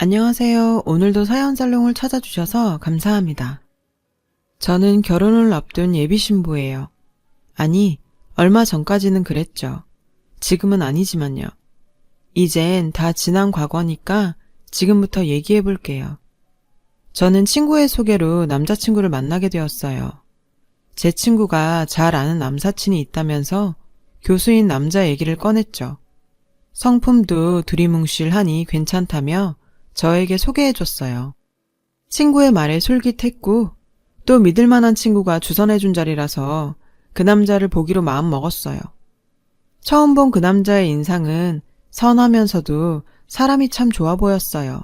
안녕하세요. 오늘도 사연살롱을 찾아주셔서 감사합니다. 저는 결혼을 앞둔 예비신부예요. 아니, 얼마 전까지는 그랬죠. 지금은 아니지만요. 이젠 다 지난 과거니까 지금부터 얘기해 볼게요. 저는 친구의 소개로 남자친구를 만나게 되었어요. 제 친구가 잘 아는 남사친이 있다면서 교수인 남자 얘기를 꺼냈죠. 성품도 두리뭉실하니 괜찮다며 저에게 소개해줬어요. 친구의 말에 솔깃했고 또 믿을만한 친구가 주선해준 자리라서 그 남자를 보기로 마음 먹었어요. 처음 본 그 남자의 인상은 선하면서도 사람이 참 좋아 보였어요.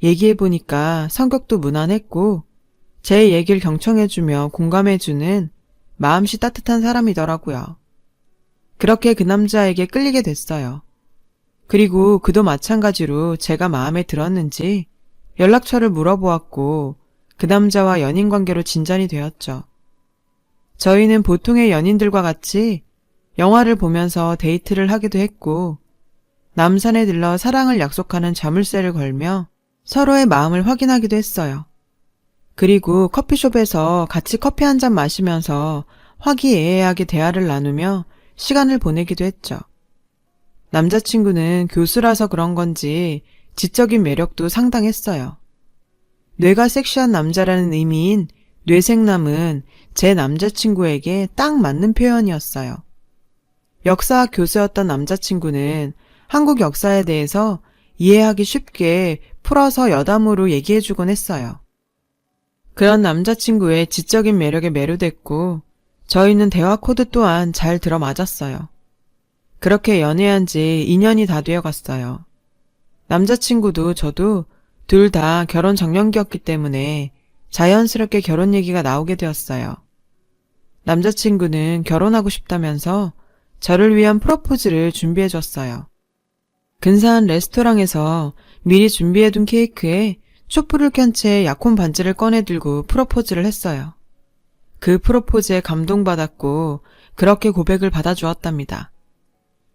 얘기해보니까 성격도 무난했고 제 얘기를 경청해주며 공감해주는 마음씨 따뜻한 사람이더라고요. 그렇게 그 남자에게 끌리게 됐어요. 그리고 그도 마찬가지로 제가 마음에 들었는지 연락처를 물어보았고 그 남자와 연인관계로 진전이 되었죠. 저희는 보통의 연인들과 같이 영화를 보면서 데이트를 하기도 했고 남산에 들러 사랑을 약속하는 자물쇠를 걸며 서로의 마음을 확인하기도 했어요. 그리고 커피숍에서 같이 커피 한 잔 마시면서 화기애애하게 대화를 나누며 시간을 보내기도 했죠. 남자친구는 교수라서 그런 건지 지적인 매력도 상당했어요. 뇌가 섹시한 남자라는 의미인 뇌생남은 제 남자친구에게 딱 맞는 표현이었어요. 역사학 교수였던 남자친구는 한국 역사에 대해서 이해하기 쉽게 풀어서 여담으로 얘기해주곤 했어요. 그런 남자친구의 지적인 매력에 매료됐고 저희는 대화 코드 또한 잘 들어맞았어요. 그렇게 연애한 지 2년이 다 되어갔어요. 남자친구도 저도 둘 다 결혼 정년기였기 때문에 자연스럽게 결혼 얘기가 나오게 되었어요. 남자친구는 결혼하고 싶다면서 저를 위한 프로포즈를 준비해줬어요. 근사한 레스토랑에서 미리 준비해둔 케이크에 촛불을 켠 채 약혼 반지를 꺼내들고 프로포즈를 했어요. 그 프로포즈에 감동받았고 그렇게 고백을 받아주었답니다.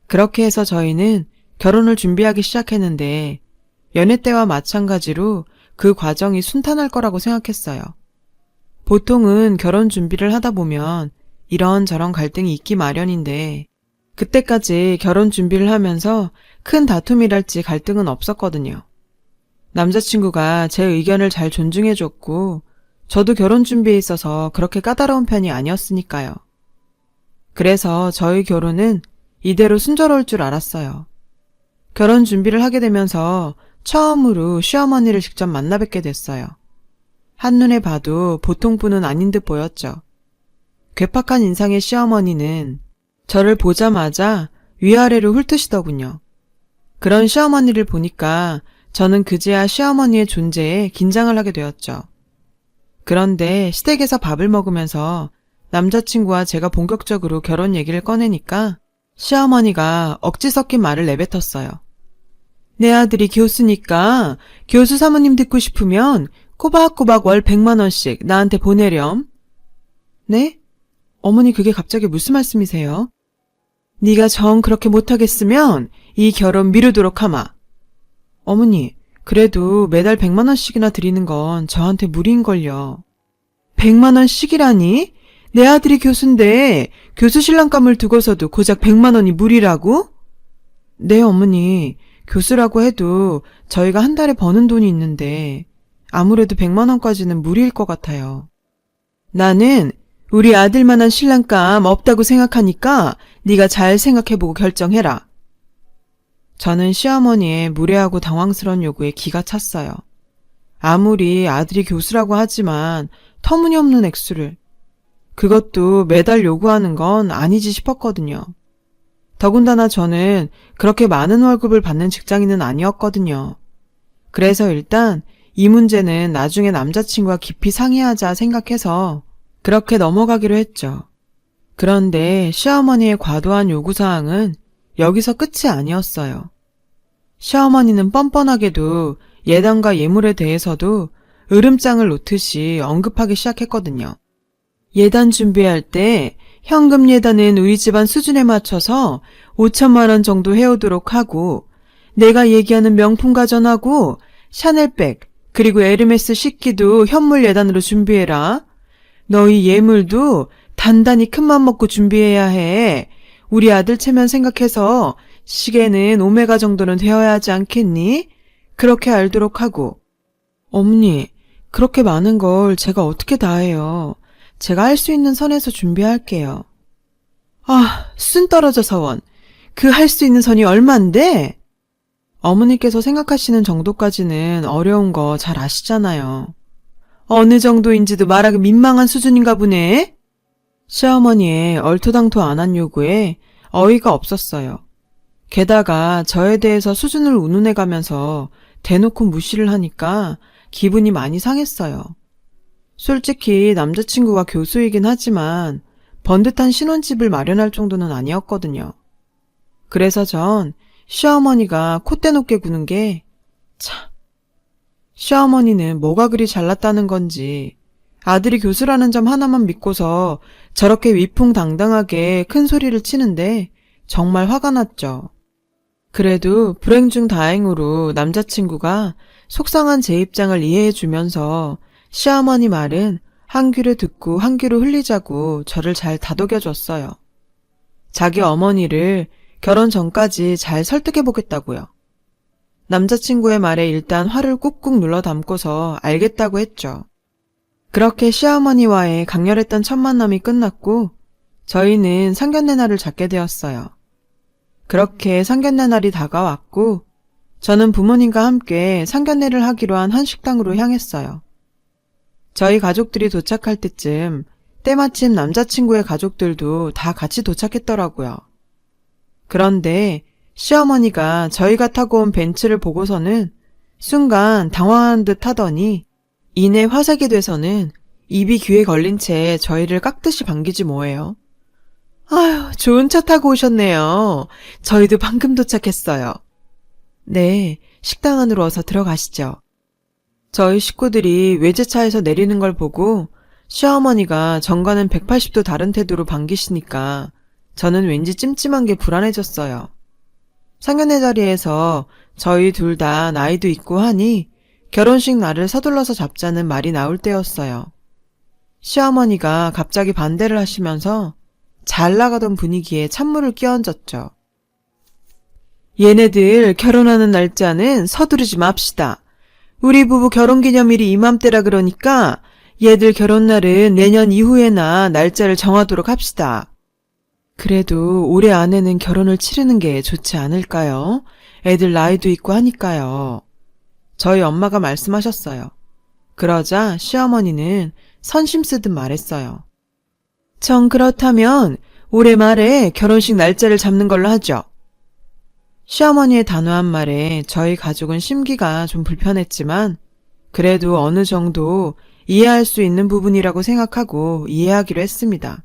그렇게 해서 저희는 결혼을 준비하기 시작했는데 연애 때와 마찬가지로 그 과정이 순탄할 거라고 생각했어요. 보통은 결혼 준비를 하다 보면 이런저런 갈등이 있기 마련인데 그때까지 결혼 준비를 하면서 큰 다툼이랄지 갈등은 없었거든요. 남자친구가 제 의견을 잘 존중해줬고 저도 결혼 준비에 있어서 그렇게 까다로운 편이 아니었으니까요. 그래서 저희 결혼은 이대로 순조로울 줄 알았어요. 결혼 준비를 하게 되면서 처음으로 시어머니를 직접 만나 뵙게 됐어요. 한눈에 봐도 보통 분은 아닌 듯 보였죠. 괴팍한 인상의 시어머니는 저를 보자마자 위아래로 훑으시더군요. 그런 시어머니를 보니까 저는 그제야 시어머니의 존재에 긴장을 하게 되었죠. 그런데 시댁에서 밥을 먹으면서 남자친구와 제가 본격적으로 결혼 얘기를 꺼내니까 시어머니가 억지 섞인 말을 내뱉었어요. 내 아들이 교수니까 교수 사모님 듣고 싶으면 꼬박꼬박 월 100만 원씩 나한테 보내렴. 네? 어머니 그게 갑자기 무슨 말씀이세요? 네가 정 그렇게 못하겠으면 이 결혼 미루도록 하마. 어머니, 그래도 매달 100만 원씩이나 드리는 건 저한테 무리인걸요. 100만 원씩이라니? 내 아들이 교수인데 교수 신랑감을 두고서도 고작 100만 원이 무리라고? 네, 어머니. 교수라고 해도 저희가 한 달에 버는 돈이 있는데 아무래도 100만 원까지는 무리일 것 같아요. 나는 우리 아들만한 신랑감 없다고 생각하니까 네가 잘 생각해보고 결정해라. 저는 시어머니의 무례하고 당황스러운 요구에 기가 찼어요. 아무리 아들이 교수라고 하지만 터무니없는 액수를, 그것도 매달 요구하는 건 아니지 싶었거든요. 더군다나 저는 그렇게 많은 월급을 받는 직장인은 아니었거든요. 그래서 일단 이 문제는 나중에 남자친구와 깊이 상의하자 생각해서 그렇게 넘어가기로 했죠. 그런데 시어머니의 과도한 요구사항은 여기서 끝이 아니었어요. 시어머니는 뻔뻔하게도 예단과 예물에 대해서도 으름장을 놓듯이 언급하기 시작했거든요. 예단 준비할 때 현금 예단은 우리 집안 수준에 맞춰서 5천만 원 정도 해오도록 하고 내가 얘기하는 명품 가전하고 샤넬백, 그리고 에르메스 식기도 현물 예단으로 준비해라. 너희 예물도 단단히 큰맘 먹고 준비해야 해. 우리 아들 체면 생각해서 시계는 오메가 정도는 되어야 하지 않겠니? 그렇게 알도록 하고. 어머니, 그렇게 많은 걸 제가 어떻게 다 해요. 제가 할 수 있는 선에서 준비할게요. 아, 순 떨어져 서원. 그 할 수 있는 선이 얼만데? 어머니께서 생각하시는 정도까지는 어려운 거 잘 아시잖아요. 어느 정도인지도 말하기 민망한 수준인가 보네. 시어머니의 얼토당토 안 한 요구에 어이가 없었어요. 게다가 저에 대해서 수준을 운운해가면서 대놓고 무시를 하니까 기분이 많이 상했어요. 솔직히 남자친구가 교수이긴 하지만 번듯한 신혼집을 마련할 정도는 아니었거든요. 그래서 전 시어머니가 콧대 높게 구는 게 참, 시어머니는 뭐가 그리 잘났다는 건지 아들이 교수라는 점 하나만 믿고서 저렇게 위풍당당하게 큰 소리를 치는데 정말 화가 났죠. 그래도 불행 중 다행으로 남자친구가 속상한 제 입장을 이해해 주면서 시어머니 말은 한 귀로 듣고 한 귀로 흘리자고 저를 잘 다독여줬어요. 자기 어머니를 결혼 전까지 잘 설득해 보겠다고요. 남자친구의 말에 일단 화를 꾹꾹 눌러 담고서 알겠다고 했죠. 그렇게 시어머니와의 강렬했던 첫 만남이 끝났고 저희는 상견례 날을 잡게 되었어요. 그렇게 상견례 날이 다가왔고 저는 부모님과 함께 상견례를 하기로 한 한식당으로 향했어요. 저희 가족들이 도착할 때쯤 때마침 남자친구의 가족들도 다 같이 도착했더라고요. 그런데 시어머니가 저희가 타고 온 벤츠를 보고서는 순간 당황한 듯 하더니 이내 화색이 돼서는 입이 귀에 걸린 채 저희를 깍듯이 반기지 뭐예요. 아휴, 좋은 차 타고 오셨네요. 저희도 방금 도착했어요. 네, 식당 안으로 어서 들어가시죠. 저희 식구들이 외제차에서 내리는 걸 보고 시어머니가 전과는 180도 다른 태도로 반기시니까 저는 왠지 찜찜한 게 불안해졌어요. 상견례 자리에서 저희 둘 다 나이도 있고 하니 결혼식 날을 서둘러서 잡자는 말이 나올 때였어요. 시어머니가 갑자기 반대를 하시면서 잘 나가던 분위기에 찬물을 끼얹었죠. 얘네들 결혼하는 날짜는 서두르지 맙시다. 우리 부부 결혼기념일이 이맘때라 그러니까 얘들 결혼날은 내년 이후에나 날짜를 정하도록 합시다. 그래도 올해 안에는 결혼을 치르는 게 좋지 않을까요? 애들 나이도 있고 하니까요. 저희 엄마가 말씀하셨어요. 그러자 시어머니는 선심 쓰듯 말했어요. 정 그렇다면 올해 말에 결혼식 날짜를 잡는 걸로 하죠. 시어머니의 단호한 말에 저희 가족은 심기가 좀 불편했지만 그래도 어느 정도 이해할 수 있는 부분이라고 생각하고 이해하기로 했습니다.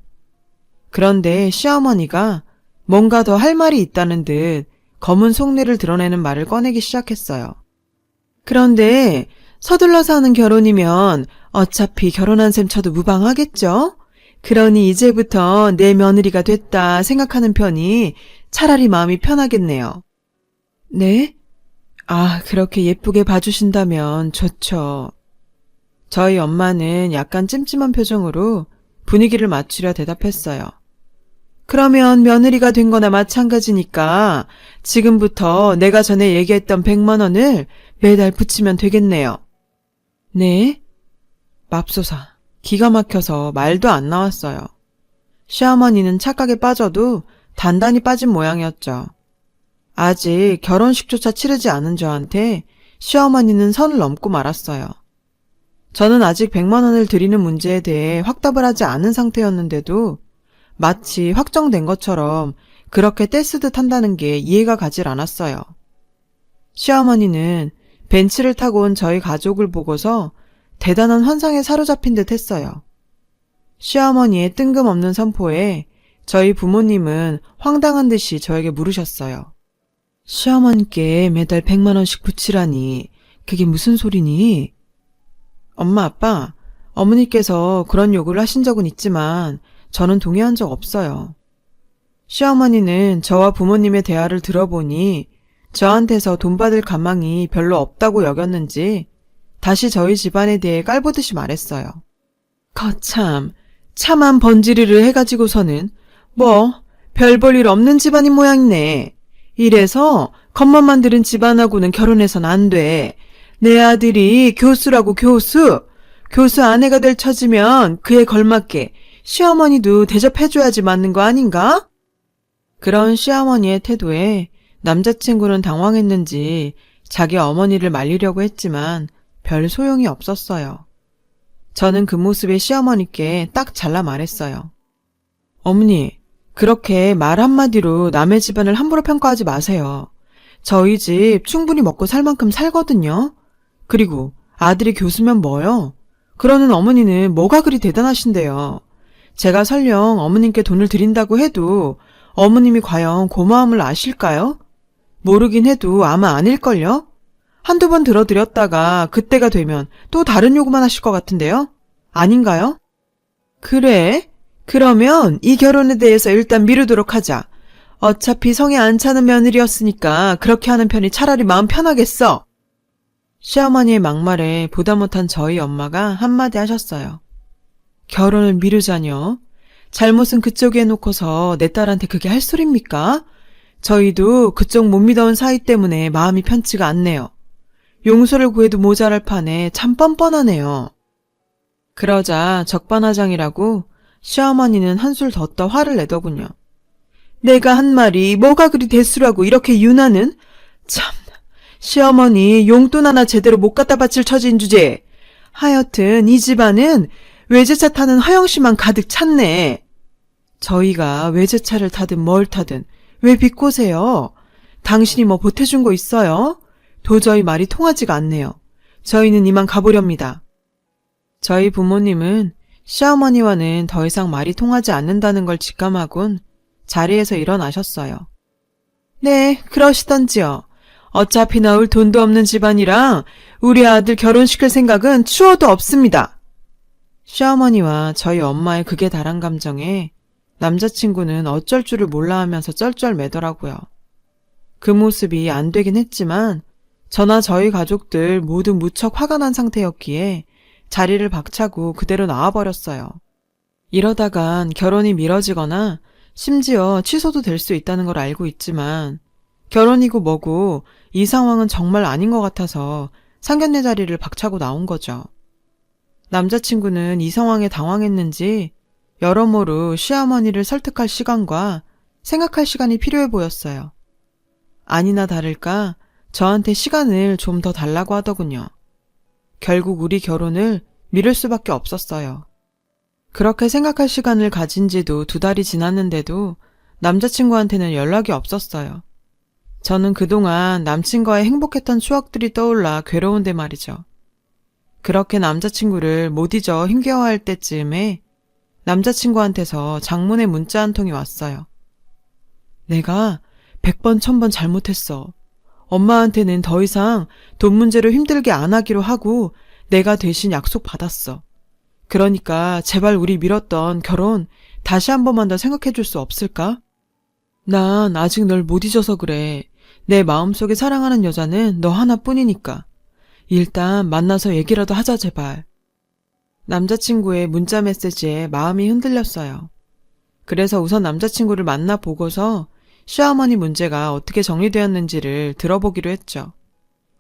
그런데 시어머니가 뭔가 더 할 말이 있다는 듯 검은 속내를 드러내는 말을 꺼내기 시작했어요. 그런데 서둘러서 하는 결혼이면 어차피 결혼한 셈 쳐도 무방하겠죠? 그러니 이제부터 내 며느리가 됐다 생각하는 편이 차라리 마음이 편하겠네요. 네? 아, 그렇게 예쁘게 봐주신다면 좋죠. 저희 엄마는 약간 찜찜한 표정으로 분위기를 맞추려 대답했어요. 그러면 며느리가 된 거나 마찬가지니까 지금부터 내가 전에 얘기했던 100만 원을 매달 붙이면 되겠네요. 네? 맙소사, 기가 막혀서 말도 안 나왔어요. 시어머니는 착각에 빠져도 단단히 빠진 모양이었죠. 아직 결혼식조차 치르지 않은 저한테 시어머니는 선을 넘고 말았어요. 저는 아직 100만 원을 드리는 문제에 대해 확답을 하지 않은 상태였는데도 마치 확정된 것처럼 그렇게 떼쓰듯 한다는 게 이해가 가질 않았어요. 시어머니는 벤츠를 타고 온 저희 가족을 보고서 대단한 환상에 사로잡힌 듯 했어요. 시어머니의 뜬금없는 선포에 저희 부모님은 황당한 듯이 저에게 물으셨어요. 시어머니께 매달 100만 원씩 붙이라니 그게 무슨 소리니? 엄마, 아빠, 어머니께서 그런 요구를 하신 적은 있지만 저는 동의한 적 없어요. 시어머니는 저와 부모님의 대화를 들어보니 저한테서 돈 받을 가망이 별로 없다고 여겼는지 다시 저희 집안에 대해 깔보듯이 말했어요. 거참, 차만 번지르르 해가지고서는 별 볼 일 없는 집안인 모양이네. 이래서 겉멋만 들은 집안하고는 결혼해선 안 돼. 내 아들이 교수라고 교수. 교수 아내가 될 처지면 그에 걸맞게 시어머니도 대접해줘야지 맞는 거 아닌가? 그런 시어머니의 태도에 남자친구는 당황했는지 자기 어머니를 말리려고 했지만 별 소용이 없었어요. 저는 그 모습에 시어머니께 딱 잘라 말했어요. 어머니, 그렇게 말 한마디로 남의 집안을 함부로 평가하지 마세요. 저희 집 충분히 먹고 살 만큼 살거든요. 그리고 아들이 교수면 뭐요? 그러는 어머니는 뭐가 그리 대단하신데요. 제가 설령 어머님께 돈을 드린다고 해도 어머님이 과연 고마움을 아실까요? 모르긴 해도 아마 아닐걸요? 한두 번 들어드렸다가 그때가 되면 또 다른 요구만 하실 것 같은데요? 아닌가요? 그래? 그러면 이 결혼에 대해서 일단 미루도록 하자. 어차피 성에 안 차는 며느리였으니까 그렇게 하는 편이 차라리 마음 편하겠어. 시어머니의 막말에 보다 못한 저희 엄마가 한마디 하셨어요. 결혼을 미루자뇨? 잘못은 그쪽에 해놓고서 내 딸한테 그게 할 소리입니까? 저희도 그쪽 못 믿어온 사이 때문에 마음이 편치가 않네요. 용서를 구해도 모자랄 판에 참 뻔뻔하네요. 그러자 적반하장이라고 시어머니는 한술 더 떠 화를 내더군요. 내가 한 말이 뭐가 그리 대수라고 이렇게 유나는? 참, 시어머니 용돈 하나 제대로 못 갖다 바칠 처지인 주제. 하여튼 이 집안은 외제차 타는 허영씨만 가득 찼네. 저희가 외제차를 타든 뭘 타든 왜 비꼬세요? 당신이 뭐 보태준 거 있어요? 도저히 말이 통하지가 않네요. 저희는 이만 가보렵니다. 저희 부모님은 시어머니와는 더 이상 말이 통하지 않는다는 걸 직감하곤 자리에서 일어나셨어요. 네, 그러시던지요. 어차피 나올 돈도 없는 집안이라 우리 아들 결혼시킬 생각은 추워도 없습니다. 시어머니와 저희 엄마의 극에 달한 감정에 남자친구는 어쩔 줄을 몰라 하면서 쩔쩔매더라고요. 그 모습이 안 되긴 했지만 저나 저희 가족들 모두 무척 화가 난 상태였기에 자리를 박차고 그대로 나와버렸어요. 이러다간 결혼이 미뤄지거나 심지어 취소도 될 수 있다는 걸 알고 있지만 결혼이고 뭐고 이 상황은 정말 아닌 것 같아서 상견례 자리를 박차고 나온 거죠. 남자친구는 이 상황에 당황했는지 여러모로 시어머니를 설득할 시간과 생각할 시간이 필요해 보였어요. 아니나 다를까 저한테 시간을 좀 더 달라고 하더군요. 결국 우리 결혼을 미룰 수밖에 없었어요. 그렇게 생각할 시간을 가진 지도 2달이 지났는데도 남자친구한테는 연락이 없었어요. 저는 그동안 남친과의 행복했던 추억들이 떠올라 괴로운데 말이죠. 그렇게 남자친구를 못 잊어 힘겨워할 때쯤에 남자친구한테서 장문의 문자 한 통이 왔어요. 내가 100번 1000번 잘못했어. 엄마한테는 더 이상 돈 문제로 힘들게 안 하기로 하고 내가 대신 약속 받았어. 그러니까 제발 우리 미뤘던 결혼 다시 한 번만 더 생각해 줄 수 없을까? 난 아직 널 못 잊어서 그래. 내 마음속에 사랑하는 여자는 너 하나뿐이니까. 일단 만나서 얘기라도 하자 제발. 남자친구의 문자 메시지에 마음이 흔들렸어요. 그래서 우선 남자친구를 만나보고서 시어머니 문제가 어떻게 정리되었는지를 들어보기로 했죠.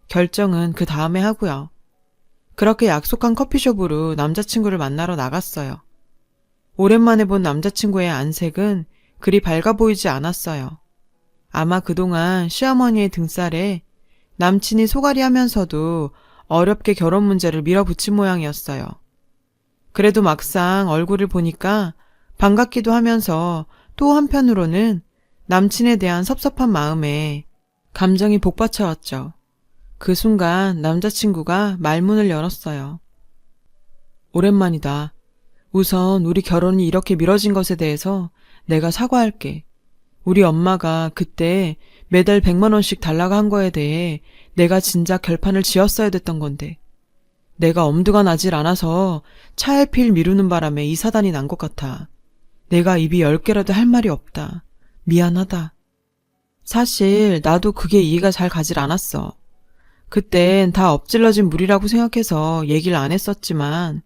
결정은 그 다음에 하고요. 그렇게 약속한 커피숍으로 남자친구를 만나러 나갔어요. 오랜만에 본 남자친구의 안색은 그리 밝아 보이지 않았어요. 아마 그동안 시어머니의 등살에 남친이 소갈이 하면서도 어렵게 결혼 문제를 밀어붙인 모양이었어요. 그래도 막상 얼굴을 보니까 반갑기도 하면서 또 한편으로는 남친에 대한 섭섭한 마음에 감정이 복받쳐왔죠. 그 순간 남자친구가 말문을 열었어요. 오랜만이다. 우선 우리 결혼이 이렇게 미뤄진 것에 대해서 내가 사과할게. 우리 엄마가 그때 매달 100만 원씩 달라고 한 거에 대해 내가 진작 결판을 지었어야 됐던 건데 내가 엄두가 나질 않아서 차일피일 미루는 바람에 이 사단이 난 것 같아. 내가 입이 10개라도 할 말이 없다. 미안하다. 사실 나도 그게 이해가 잘 가질 않았어. 그땐 다 엎질러진 물이라고 생각해서 얘기를 안 했었지만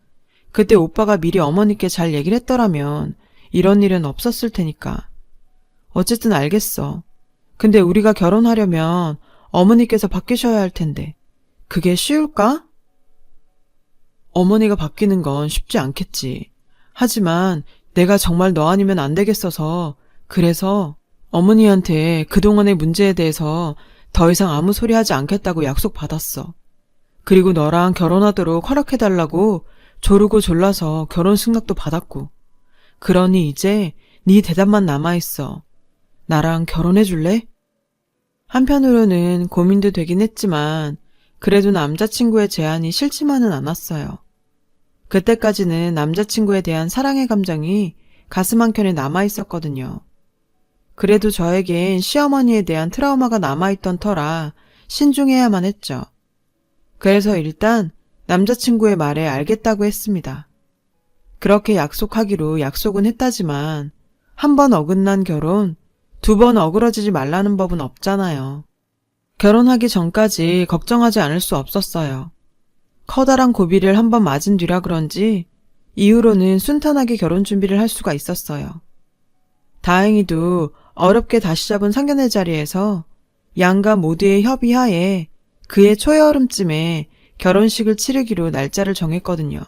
그때 오빠가 미리 어머니께 잘 얘기를 했더라면 이런 일은 없었을 테니까. 어쨌든 알겠어. 근데 우리가 결혼하려면 어머니께서 바뀌셔야 할 텐데 그게 쉬울까? 어머니가 바뀌는 건 쉽지 않겠지. 하지만 내가 정말 너 아니면 안 되겠어서 그래서 어머니한테 그동안의 문제에 대해서 더 이상 아무 소리 하지 않겠다고 약속받았어. 그리고 너랑 결혼하도록 허락해달라고 조르고 졸라서 결혼 승낙도 받았고. 그러니 이제 네 대답만 남아있어. 나랑 결혼해줄래? 한편으로는 고민도 되긴 했지만 그래도 남자친구의 제안이 싫지만은 않았어요. 그때까지는 남자친구에 대한 사랑의 감정이 가슴 한켠에 남아있었거든요. 그래도 저에겐 시어머니에 대한 트라우마가 남아있던 터라 신중해야만 했죠. 그래서 일단 남자친구의 말에 알겠다고 했습니다. 그렇게 약속하기로 약속은 했다지만 한 번 어긋난 결혼, 2번 어그러지지 말라는 법은 없잖아요. 결혼하기 전까지 걱정하지 않을 수 없었어요. 커다란 고비를 한 번 맞은 뒤라 그런지 이후로는 순탄하게 결혼 준비를 할 수가 있었어요. 다행히도 어렵게 다시 잡은 상견례 자리에서 양가 모두의 협의하에 그해 초여름쯤에 결혼식을 치르기로 날짜를 정했거든요.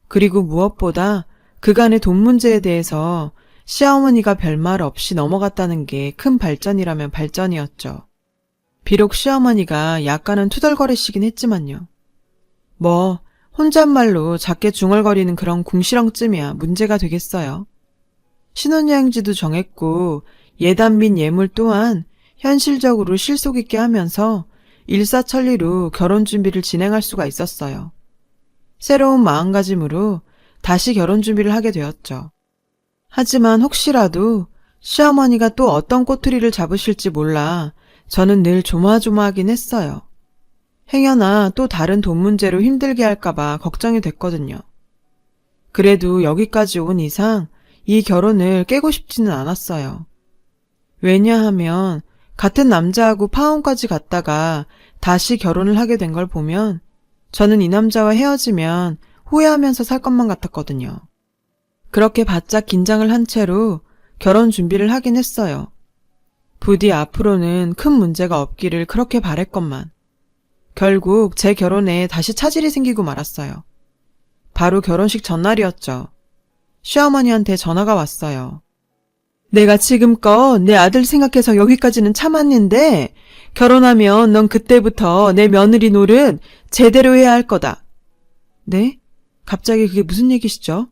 그리고 무엇보다 그간의 돈 문제에 대해서 시어머니가 별말 없이 넘어갔다는 게 큰 발전이라면 발전이었죠. 비록 시어머니가 약간은 투덜거리시긴 했지만요. 뭐 혼잣말로 작게 중얼거리는 그런 궁시렁쯤이야 문제가 되겠어요. 신혼여행지도 정했고 예단 및 예물 또한 현실적으로 실속 있게 하면서 일사천리로 결혼 준비를 진행할 수가 있었어요. 새로운 마음가짐으로 다시 결혼 준비를 하게 되었죠. 하지만 혹시라도 시어머니가 또 어떤 꼬투리를 잡으실지 몰라 저는 늘 조마조마하긴 했어요. 행여나 또 다른 돈 문제로 힘들게 할까봐 걱정이 됐거든요. 그래도 여기까지 온 이상 이 결혼을 깨고 싶지는 않았어요. 왜냐하면 같은 남자하고 파혼까지 갔다가 다시 결혼을 하게 된 걸 보면 저는 이 남자와 헤어지면 후회하면서 살 것만 같았거든요. 그렇게 바짝 긴장을 한 채로 결혼 준비를 하긴 했어요. 부디 앞으로는 큰 문제가 없기를 그렇게 바랬건만. 결국 제 결혼에 다시 차질이 생기고 말았어요. 바로 결혼식 전날이었죠. 시어머니한테 전화가 왔어요. 내가 지금껏 내 아들 생각해서 여기까지는 참았는데 결혼하면 넌 그때부터 내 며느리 노릇 제대로 해야 할 거다. 네? 갑자기 그게 무슨 얘기시죠?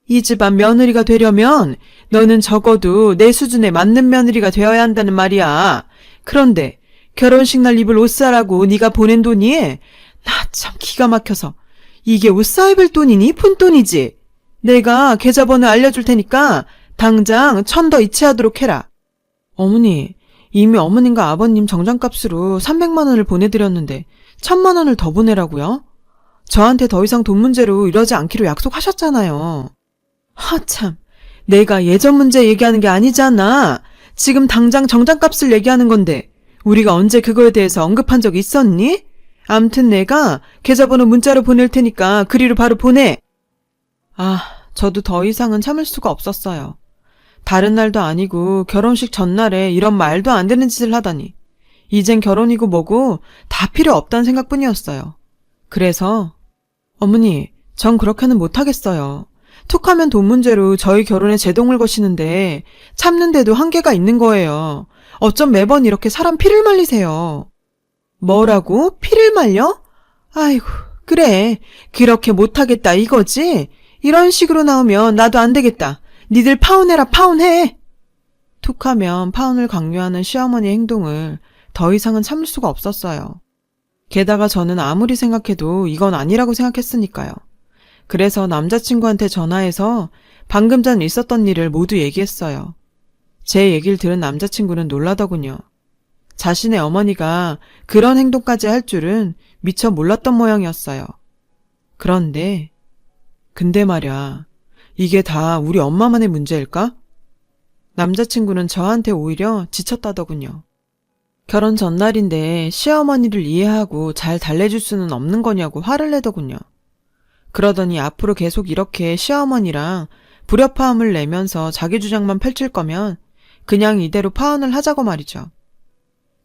이 집안 며느리가 되려면 너는 적어도 내 수준에 맞는 며느리가 되어야 한다는 말이야. 그런데 결혼식 날 입을 옷 사라고 네가 보낸 돈이 나 참 기가 막혀서 이게 옷 사 입을 돈이니 푼돈이지. 내가 계좌번호 알려줄 테니까 당장 1,000 더 이체하도록 해라. 어머니, 이미 어머님과 아버님 정장값으로 300만 원을 보내드렸는데 1,000만 원을 더 보내라고요? 저한테 더 이상 돈 문제로 이러지 않기로 약속하셨잖아요. 하참, 내가 예전 문제 얘기하는 게 아니잖아. 지금 당장 정장값을 얘기하는 건데 우리가 언제 그거에 대해서 언급한 적 있었니? 암튼 내가 계좌번호 문자로 보낼 테니까 그리로 바로 보내. 저도 더 이상은 참을 수가 없었어요. 다른 날도 아니고 결혼식 전날에 이런 말도 안 되는 짓을 하다니. 이젠 결혼이고 뭐고 다 필요 없다는 생각뿐이었어요. 그래서 어머니, 전 그렇게는 못하겠어요. 툭하면 돈 문제로 저희 결혼에 제동을 거시는데 참는데도 한계가 있는 거예요. 어쩜 매번 이렇게 사람 피를 말리세요. 뭐라고? 피를 말려? 아이고, 그래. 그렇게 못하겠다 이거지? 이런 식으로 나오면 나도 안 되겠다. 니들 파혼해라 파혼해. 툭하면 파혼을 강요하는 시어머니의 행동을 더 이상은 참을 수가 없었어요. 게다가 저는 아무리 생각해도 이건 아니라고 생각했으니까요. 그래서 남자친구한테 전화해서 방금 전 있었던 일을 모두 얘기했어요. 제 얘기를 들은 남자친구는 놀라더군요. 자신의 어머니가 그런 행동까지 할 줄은 미처 몰랐던 모양이었어요. 근데 말야, 이게 다 우리 엄마만의 문제일까? 남자친구는 저한테 오히려 지쳤다더군요. 결혼 전날인데 시어머니를 이해하고 잘 달래줄 수는 없는 거냐고 화를 내더군요. 그러더니 앞으로 계속 이렇게 시어머니랑 불협화음을 내면서 자기 주장만 펼칠 거면 그냥 이대로 파혼을 하자고 말이죠.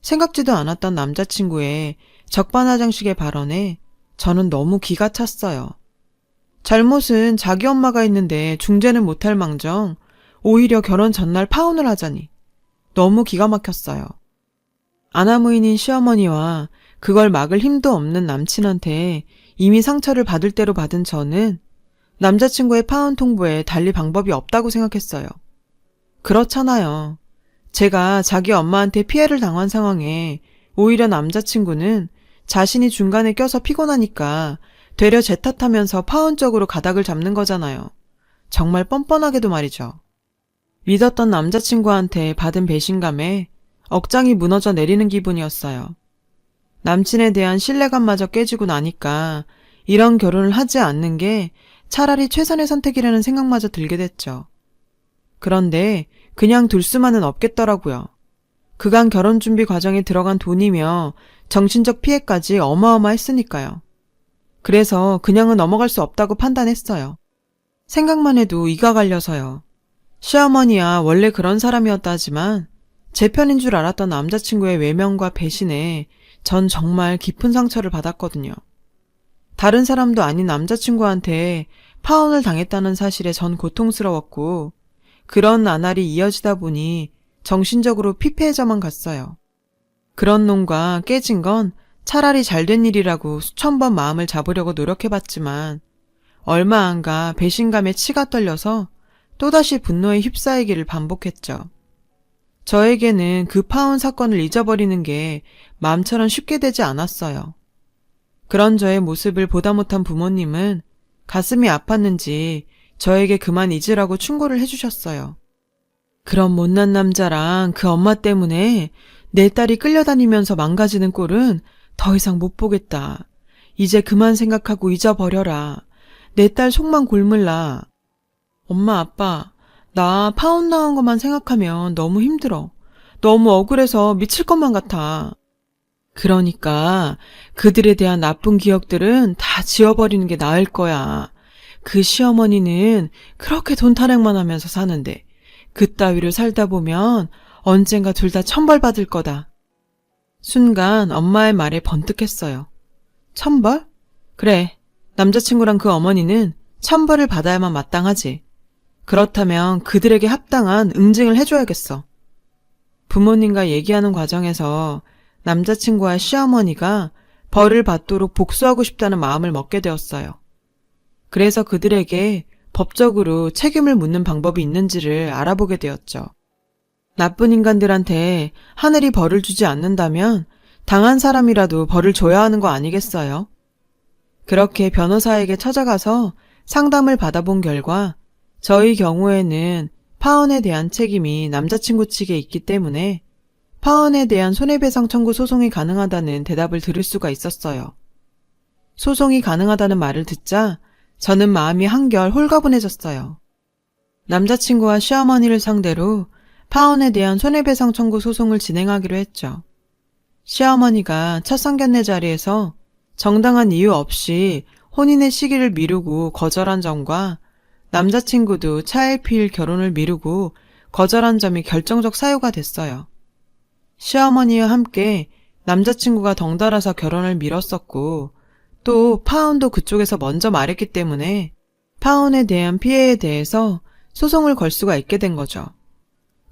생각지도 않았던 남자친구의 적반하장식의 발언에 저는 너무 기가 찼어요. 잘못은 자기 엄마가 있는데 중재는 못할 망정 오히려 결혼 전날 파혼을 하자니 너무 기가 막혔어요. 아나무인인 시어머니와 그걸 막을 힘도 없는 남친한테 이미 상처를 받을 대로 받은 저는 남자친구의 파혼 통보에 달리 방법이 없다고 생각했어요. 그렇잖아요. 제가 자기 엄마한테 피해를 당한 상황에 오히려 남자친구는 자신이 중간에 껴서 피곤하니까 되려 제 탓하면서 파혼 쪽으로 가닥을 잡는 거잖아요. 정말 뻔뻔하게도 말이죠. 믿었던 남자친구한테 받은 배신감에 억장이 무너져 내리는 기분이었어요. 남친에 대한 신뢰감마저 깨지고 나니까 이런 결혼을 하지 않는 게 차라리 최선의 선택이라는 생각마저 들게 됐죠. 그런데 그냥 둘 수만은 없겠더라고요. 그간 결혼 준비 과정에 들어간 돈이며 정신적 피해까지 어마어마했으니까요. 그래서 그냥은 넘어갈 수 없다고 판단했어요. 생각만 해도 이가 갈려서요. 시어머니야 원래 그런 사람이었다지만 제 편인 줄 알았던 남자친구의 외면과 배신에 전 정말 깊은 상처를 받았거든요. 다른 사람도 아닌 남자친구한테 파혼을 당했다는 사실에 전 고통스러웠고 그런 나날이 이어지다 보니 정신적으로 피폐해져만 갔어요. 그런 놈과 깨진 건 차라리 잘된 일이라고 수천 번 마음을 잡으려고 노력해봤지만 얼마 안 가 배신감에 치가 떨려서 또다시 분노에 휩싸이기를 반복했죠. 저에게는 그 파혼 사건을 잊어버리는 게 마음처럼 쉽게 되지 않았어요. 그런 저의 모습을 보다 못한 부모님은 가슴이 아팠는지 저에게 그만 잊으라고 충고를 해주셨어요. 그런 못난 남자랑 그 엄마 때문에 내 딸이 끌려다니면서 망가지는 꼴은 더 이상 못 보겠다. 이제 그만 생각하고 잊어버려라. 내 딸 속만 골물라. 엄마, 아빠, 나 파혼 당한 것만 생각하면 너무 힘들어. 너무 억울해서 미칠 것만 같아. 그러니까 그들에 대한 나쁜 기억들은 다 지워버리는 게 나을 거야. 그 시어머니는 그렇게 돈 타령만 하면서 사는데 그따위로 살다 보면 언젠가 둘 다 천벌받을 거다. 순간 엄마의 말에 번뜩했어요. 천벌? 그래, 남자친구랑 그 어머니는 천벌을 받아야만 마땅하지. 그렇다면 그들에게 합당한 응징을 해줘야겠어. 부모님과 얘기하는 과정에서 남자친구와 시어머니가 벌을 받도록 복수하고 싶다는 마음을 먹게 되었어요. 그래서 그들에게 법적으로 책임을 묻는 방법이 있는지를 알아보게 되었죠. 나쁜 인간들한테 하늘이 벌을 주지 않는다면 당한 사람이라도 벌을 줘야 하는 거 아니겠어요? 그렇게 변호사에게 찾아가서 상담을 받아본 결과 저희 경우에는 파혼에 대한 책임이 남자친구 측에 있기 때문에 파혼에 대한 손해배상 청구 소송이 가능하다는 대답을 들을 수가 있었어요. 소송이 가능하다는 말을 듣자 저는 마음이 한결 홀가분해졌어요. 남자친구와 시어머니를 상대로 파혼에 대한 손해배상 청구 소송을 진행하기로 했죠. 시어머니가 첫 상견례 자리에서 정당한 이유 없이 혼인의 시기를 미루고 거절한 점과 남자친구도 차일피일 결혼을 미루고 거절한 점이 결정적 사유가 됐어요. 시어머니와 함께 남자친구가 덩달아서 결혼을 미뤘었고 또 파혼도 그쪽에서 먼저 말했기 때문에 파혼에 대한 피해에 대해서 소송을 걸 수가 있게 된 거죠.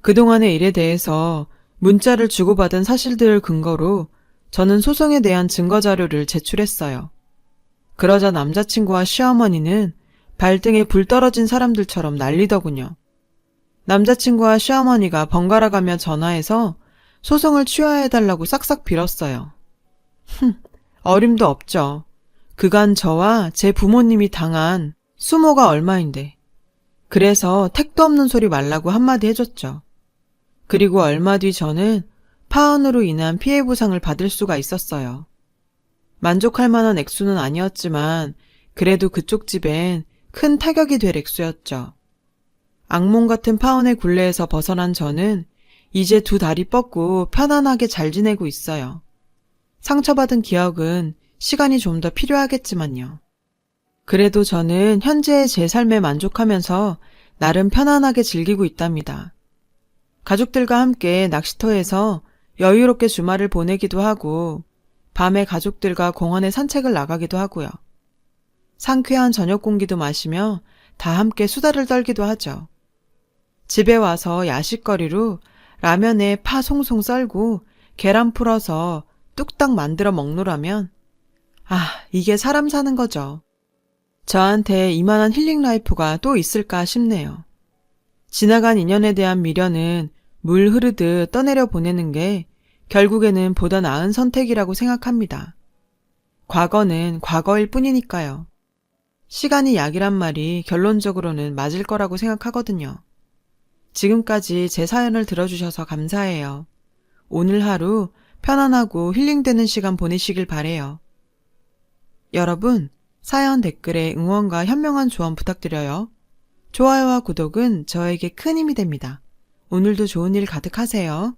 그동안의 일에 대해서 문자를 주고받은 사실들을 근거로 저는 소송에 대한 증거 자료를 제출했어요. 그러자 남자친구와 시어머니는 발등에 불 떨어진 사람들처럼 난리더군요. 남자친구와 시어머니가 번갈아 가며 전화해서 소송을 취하해달라고 싹싹 빌었어요. 어림도 없죠. 그간 저와 제 부모님이 당한 수모가 얼마인데. 그래서 택도 없는 소리 말라고 한마디 해줬죠. 그리고 얼마 뒤 저는 파혼으로 인한 피해 보상을 받을 수가 있었어요. 만족할 만한 액수는 아니었지만 그래도 그쪽 집엔 큰 타격이 될 액수였죠. 악몽 같은 파혼의 굴레에서 벗어난 저는 이제 두 다리 뻗고 편안하게 잘 지내고 있어요. 상처받은 기억은 시간이 좀 더 필요하겠지만요. 그래도 저는 현재의 제 삶에 만족하면서 나름 편안하게 즐기고 있답니다. 가족들과 함께 낚시터에서 여유롭게 주말을 보내기도 하고 밤에 가족들과 공원에 산책을 나가기도 하고요. 상쾌한 저녁 공기도 마시며 다 함께 수다를 떨기도 하죠. 집에 와서 야식거리로 라면에 파 송송 썰고 계란 풀어서 뚝딱 만들어 먹노라면 이게 사람 사는 거죠. 저한테 이만한 힐링 라이프가 또 있을까 싶네요. 지나간 인연에 대한 미련은 물 흐르듯 떠내려 보내는 게 결국에는 보다 나은 선택이라고 생각합니다. 과거는 과거일 뿐이니까요. 시간이 약이란 말이 결론적으로는 맞을 거라고 생각하거든요. 지금까지 제 사연을 들어주셔서 감사해요. 오늘 하루 편안하고 힐링되는 시간 보내시길 바래요. 여러분, 사연 댓글에 응원과 현명한 조언 부탁드려요. 좋아요와 구독은 저에게 큰 힘이 됩니다. 오늘도 좋은 일 가득하세요.